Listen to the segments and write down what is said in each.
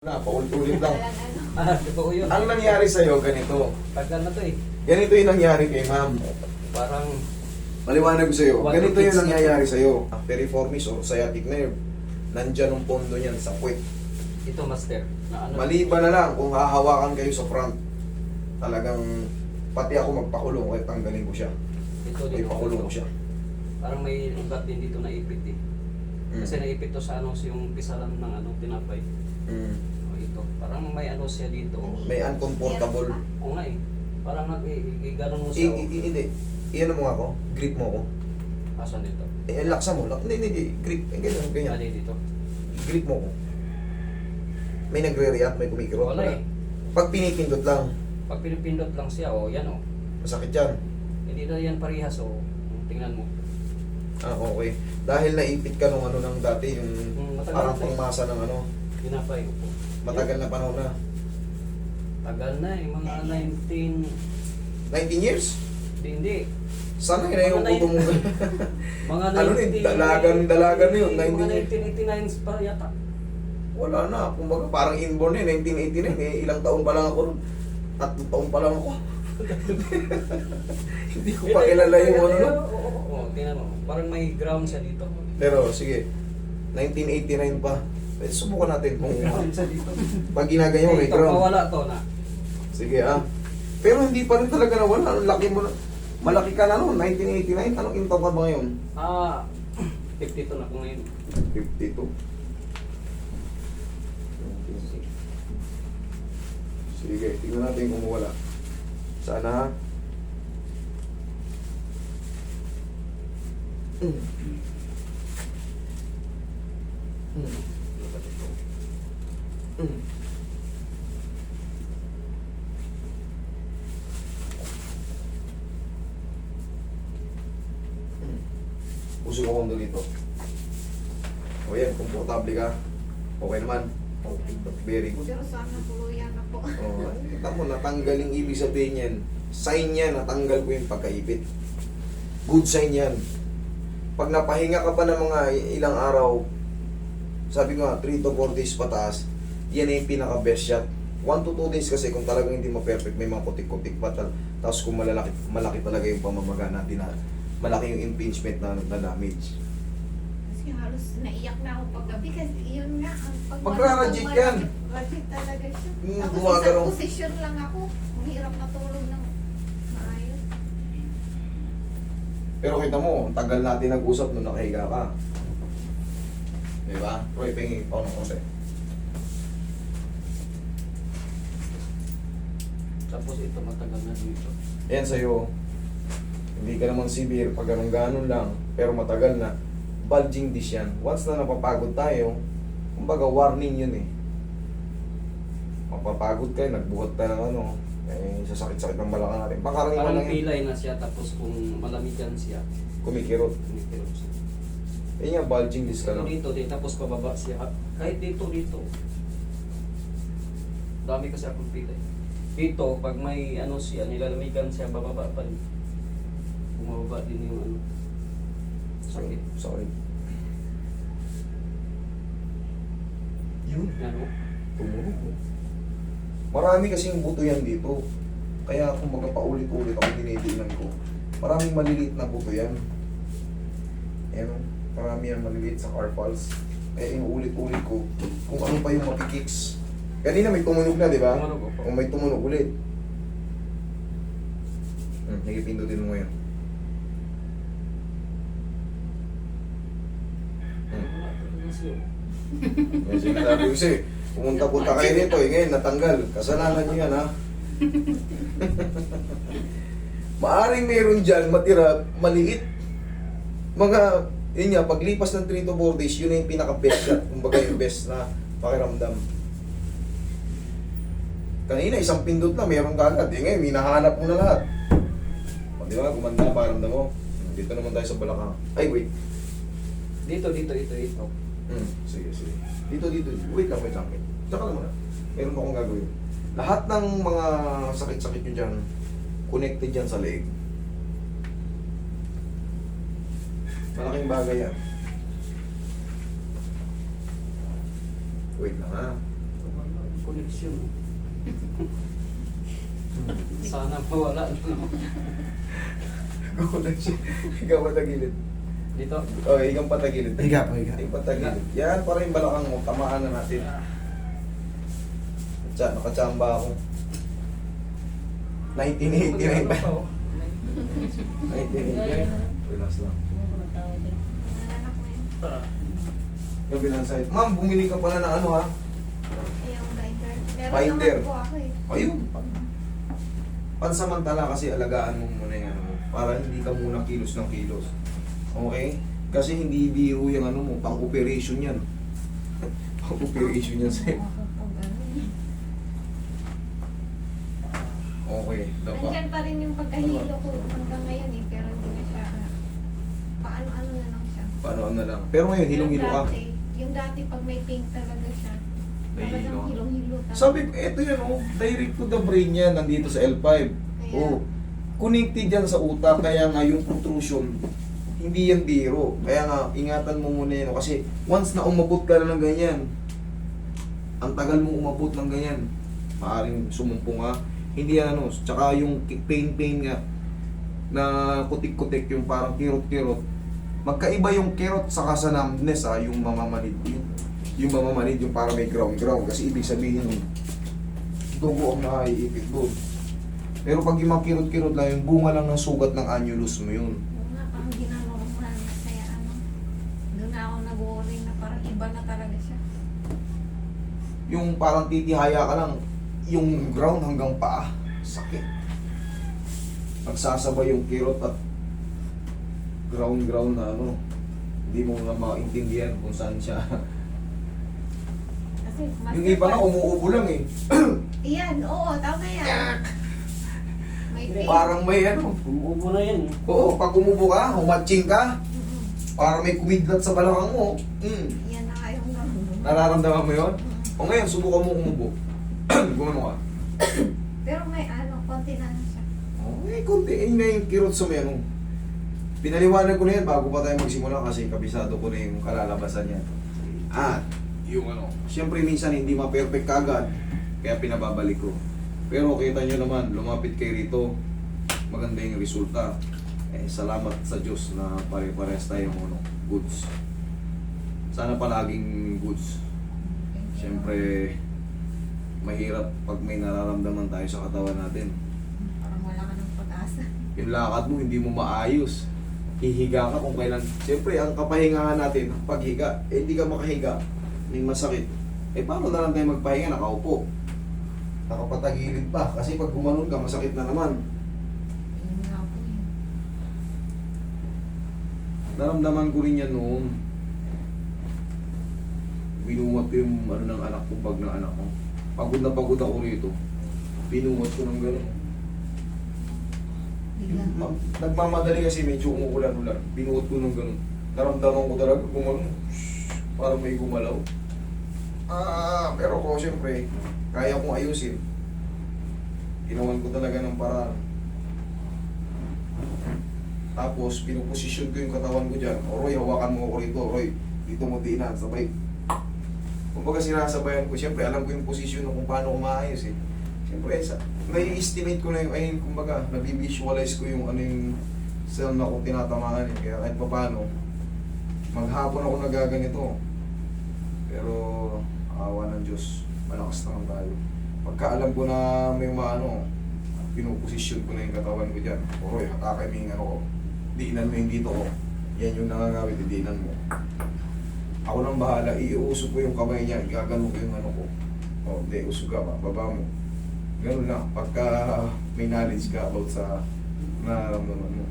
Na, paulit-ulit lang. Totoo yun. Ang nangyari sa'yo, ganito. Tagal na to eh. Ganito yung nangyari kay ma'am. Parang Maliwanag ko sa'yo. One Ganito to yung six nangyayari sa'yo. Piriformis or sciatic nerve. Nandyan ang pondo niyan sa puwet. ito master. Na ano, Maliban na lang kung hahawakan kayo sa front. Talagang pati ako magpakulong kahit tanggalin ko siya. ito May dito. pakulong ko siya. Parang may ugat din dito na ipit eh. Kasi naipit to sa ano yung pisalan ng ano tinapay. Mm. O ito. Parang may ano siya dito. May uncomfortable. Oo nga eh. Parang nag-iganon mo siya. Hindi. Iyan mo nga ako. Grip mo ako. Asan dito? Laksa mo. Hindi. Grip. Ganyan. Ano dito? Grip mo ko. May nagre-react, may kumikirot. Wala eh. Pag pinipindot lang, Pag pinipindot lang siya, o yan o. masakit yan. Hindi na yan parehas o. Tingnan mo. Ah, okay. Dahil naipit ka nung ano nang dati, yung Matagal parang na eh. pangmasa ng ano, Tinapay ko po. matagal na panahon na. Tagal na eh. Mga 19... 19 years? Hindi. Sana na yung Mga puto mo. Mga Ano rin, dalagan na yun, Mga 19 1989 pa yata. Wala na. Kumbaga parang inborn eh, 1989. Eh, ilang taon pa lang ako nun. 3 taon pa lang ako. Hindi ko pa kilala yung ano nun. Oo, tingnan mo. Parang may ground siya dito. Pero sige, 1989 pa. Eh, subukan natin kung Ground siya dito. pag ginaganyan mo may Ito, ground. mawala to na. Sige Pero hindi pa rin talaga nawala. Ang laki mo na. Malaki ka na noon, 1989. Anong intaw ka ba ngayon? 52 na kung ngayon. 52. Sige, tingnan natin kung wala. Sana ha? Puso ko kondo dito. O yan, komportable ka. Okay naman. Okay, very good. Pero sana tuluyan na po. Oh, kita mo, natanggal yung ibig sabihin yan. Sign yan, natanggal ko yung pagkaipit. Good sign yan. Pag napahinga ka pa ng mga ilang araw, sabi ko nga, 3 to 4 days pataas, yan yung pinaka-best shot. 1 to 2 days kasi kung talagang hindi ma-perfect, may mga putik-putik pa. Tapos kung malaki talaga yung pamamaga natin na malaki yung impingement na damage. Kasi halos naiyak na ako paggabi kasi yun nga ang Magra-rajit yan. Rajit talaga siya. Hmm, Tapos gumagalaw. isang posisyon lang ako. Ang hirap matulog ng maayos. Pero kita mo, ang tagal natin nag-usap nung nakahiga ka. Diba? Roy, pengi pa ng konti. Tapos ito matagal na dito. Yan sa'yo. Hindi ka naman severe pag ganun lang. Pero matagal na. Bulging disc yan. Once na napapagod tayo, kumbaga warning yun eh. Mapapagod kayo, nagbuhat tayo ng ano, eh, sasakit-sakit ng balakang natin. Pakaraniwan Parang lang yun. pilay na siya tapos kung malamigan siya. Kumikirot. Kumikirot siya. Yan nga, bulging disc ka lang. Dito din tapos pababa siya. Kahit dito. Dami kasi akong pilay. Dito, pag may ano siya, nilalamigan siya, bababa pa rin. Bumababa din yung ano. Sakit. Sorry. Yun. Ano? Tumunog. Marami kasing buto yan dito. Kaya kung mga paulit-ulit ako tinitingnan ko, maraming maliliit na buto yan. Ayan o, marami yan maliliit sa carpals. Kaya inuulit-ulit ko kung ano pa yung mapikicks. Kanina may tumunog na, di ba? Tumunog, opo. Kung may tumunog ulit. Higipindutin mo ngayon. May sinasabi ko sa'yo, pumunta-punta kayo nito ngayon natanggal. Kasalanan nyo yan ha. Maaring meron dyan matira, maliit. Mga, yun nga, paglipas ng 3 to 4 days, yun na yung pinaka-best shot. Kumbaga yung best na pakiramdam. Kanina, isang pindot na, meron ka agad. Ngayon, minahanap mo na lahat. O, di ba, gumanda ang pakiramdam mo. Dito naman tayo sa balakang. Ay, wait. Dito. Sige. Dito. Wait lang. Tsaka lang muna. Meron akong gagawin. Lahat ng mga sakit-sakit nyo dyan, connected dyan sa leg. Malaking bagay yan. Wait lang ha. koneksyon. Sana mawala na. Gulat siya. Ikaw patagilid. Dito. O, ikaw patagilid. Higa po, higa. Ikaw patagilid. Yan, para yung balakang mo. Tamaan na natin. Nakachamba ako. 1989 pa. 1989. Relax lang. Nanganak mo yun. Kabilang side. Ma'am, bumili ka pala ng ano ha? Yung binder. Meron Binder. naman po ako eh. Ayun. Pansamantala kasi alagaan mo muna yung ano mo. Para hindi ka muna kilos ng kilos. Okay? Kasi hindi biro yung ano mo. Pang-operation yan. Pang-operation yan sa'yo. Okay. Dapa. Nandyan pa rin yung pagkahilo ko hanggang ngayon eh. Pero hindi na siya, paano-ano na lang siya. Paano na lang. Pero ngayon, hilong-hilo ka. Yung dati pag may pink talaga siya. Nahihilo Talagang ka. hilong-hilo talaga. Sabi ko, eto yan oh. Direct to the brain yan. Nandito sa L5. Kaya- Oh. Connected yan sa utak. Kaya nga yung protrusion, hindi yan biro. Kaya nga, ingatan mo muna yan. Kasi once na umabot ka na ng ganyan, ang tagal mo umabot ng ganyan, maaaring sumumpong ha. Hindi yan ano. Tsaka yung pain nga, na kutik-kutik, yung parang kirot-kirot. Magkaiba yung kirot sa numbness ha, yung mamamanid. Yung mamamanid, yung parang may ground. Kasi ibig sabihin yung dugo ang naiipit doon. Pero pag yung mga kirot-kirot lang, yung bunga lang ng sugat ng annulus mo yun. Oo nga, parang ginanormal na kaya ano. Doon na ako nag-worry na parang iba na talaga siya. Yung parang titihaya ka lang, yung ground hanggang paa, sakit. Nagsasabay yung kirot at ground na ano, hindi mo nga maintindihan kung saan siya. Kasi mas Yung iba na umuubo lang eh. Iyan, oo, tama yan. May pink. Parang may ano. Umuubo na yan. Oo, pag umubo ka, humatching ka, Mm-mm. parang may kumidlat sa balakang mo. Yan na kayong naman. Nararamdaman mo yun? O ngayon, subukan mo umubo. Gumano ka. Pero may ano, konti na lang siya. Okay, kunti. Yun na yung kirot sa may ano. Pinaliwanag ko na yan bago pa tayo magsimula kasi kabisado ko na yung kalalabasan niya. At, yung ano, siyempre minsan hindi ma-perfect kagad, kaya pinababalik ko. Pero kita nyo naman, lumapit kay rito, maganda yung resulta. Eh, salamat sa Diyos na pare-pares tayong ano, goods. Sana palaging goods. Siyempre, mahirap pag may nararamdaman tayo sa katawan natin. Parang wala ka ng pag-asa. Yung lakad mo, hindi mo maayos. Hihiga ka kung kailan. Siyempre, ang kapahingahan natin, paghiga, eh hindi ka makahiga, may masakit. Eh paano na lang tayo magpahinga, nakaupo? Nakapatagilid pa, kasi pag gumanon ka, masakit na naman. Yun nga po yun. Naramdaman ko rin yan noon. Binuwat ko yung ano ng anak ko, bag ng anak ko. Pagod na pagod ako rito. Binuwat ko ng gano'n. Bigla. Nagmamadali kasi medyo umuulan-ulan. Binuot ko ng ganun. Naramdaman ko talaga gumano. Parang may gumalaw. Pero ko siyempre, kaya kong ayusin. Ginawan ko talaga ng paraan. Tapos, pinuposisyon ko yung katawan ko dyan. O Roy, hawakan mo ako rito. Roy, dito mo diinan, sabay. Kung baga sinasabayan ko, siyempre alam ko yung posisyon kung paano ko maayos eh. Siyempre, may-estimate ko na yung, ayun, kumbaga, nabivisualize ko yung ano yung cell na kung tinatamaan eh. Kaya kahit pa paano, maghapon ako nagaganito. Pero, awa ng Diyos, malakas naman tayo. Pagka alam ko na may maano, pinuposisyon ko na yung katawan ko dyan. Oroy, hatakay mo yung ano ko. Diinan mo yung dito ko. Yan yung nangangawit, diinan mo. Ako nang bahala, iuusog ko yung kamay niya, gagano ko yung ano ko. O, hindi, usog ka ba, baba mo. Ganun lang, pagka may knowledge ka about sa nararamdaman mo.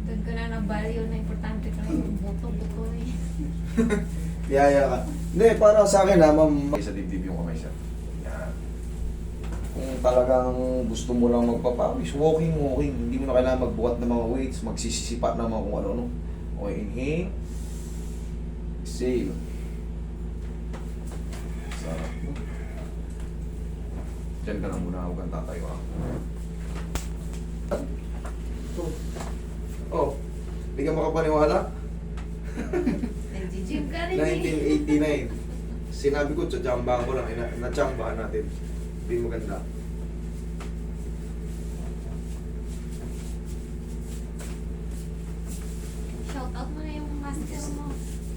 Doon ko na na-value na importante ka yung buto-buto na yun. Yaya ka. Hindi, para sa akin ha, ma'am. Sa dibdib yung kamay siya. Yan. Kung talagang gusto mo lang magpapawis, walking. Hindi mo na kailangan magbuhat ng mga weights, magsisisipa naman kung ano-ano. Okay, inhale. Exhale. Sarap mo. Diyan ka na muna, huwag kang tatayo ha. Oh, hindi ka makapaniwala? Nag-gym ka rin eh. 1989. Sinabi ko, tsambahan ko lang, natsambahan natin. Hindi maganda. Shout out mo na yung master mo.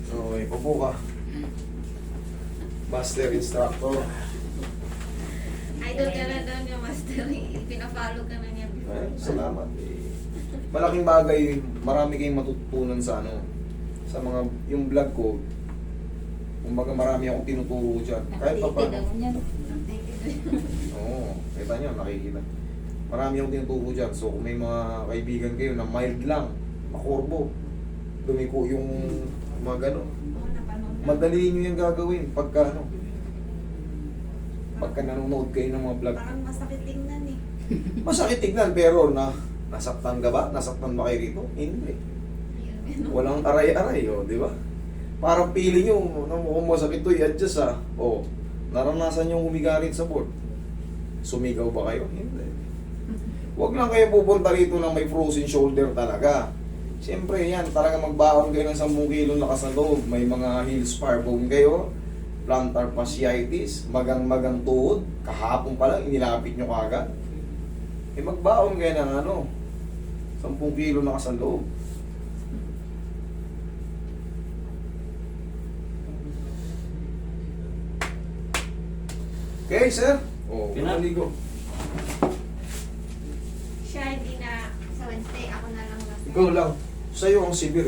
Okay, upo ka. Master instructor. Idol ka na doon yung master. Pinafollow ka na niya before. Ay, salamat. Malaking bagay, marami kayong matututunan sa ano, sa mga, yung vlog ko. Kumbaga marami akong tinuturo dyan. Kahit pa paano. Oo, kita nyo, nakikita. Marami akong tinuturo dyan. So kung may mga kaibigan kayo na mild lang, makurbo, dumiko yung mga gano'n. Oo, napanood na. Madali nyo yung gagawin pagka ano, pagka nanonood kayo ng mga vlog. Parang masakit tingnan eh. Masakit tignan pero nasaktan ka ba? Nasaktan ba kayo rito? Hindi. Ayun, Walang aray-aray, oh, di ba? Parang pili nyo, mukhang masakit to, i-adjust ha. Oh, naranasan nyo humiga rin sa board. Sumigaw ba kayo? Hindi. Huwag lang kayo pupunta rito na may frozen shoulder talaga. Siyempre yan, talaga magbaon kayo ng 10 kilo lakas na loob. May mga heel spar bone kayo, plantar fasciitis, magang-magang tuhod. Kahapon pa lang, inilapit nyo kagad. Eh magbaon kayo ng ano, 10 kilo lakas na loob. Okay, sir? Oh, pinaligo. Siya hindi na sa Wednesday, ako na lang master. Ikaw lang. Sa'yo ang severe.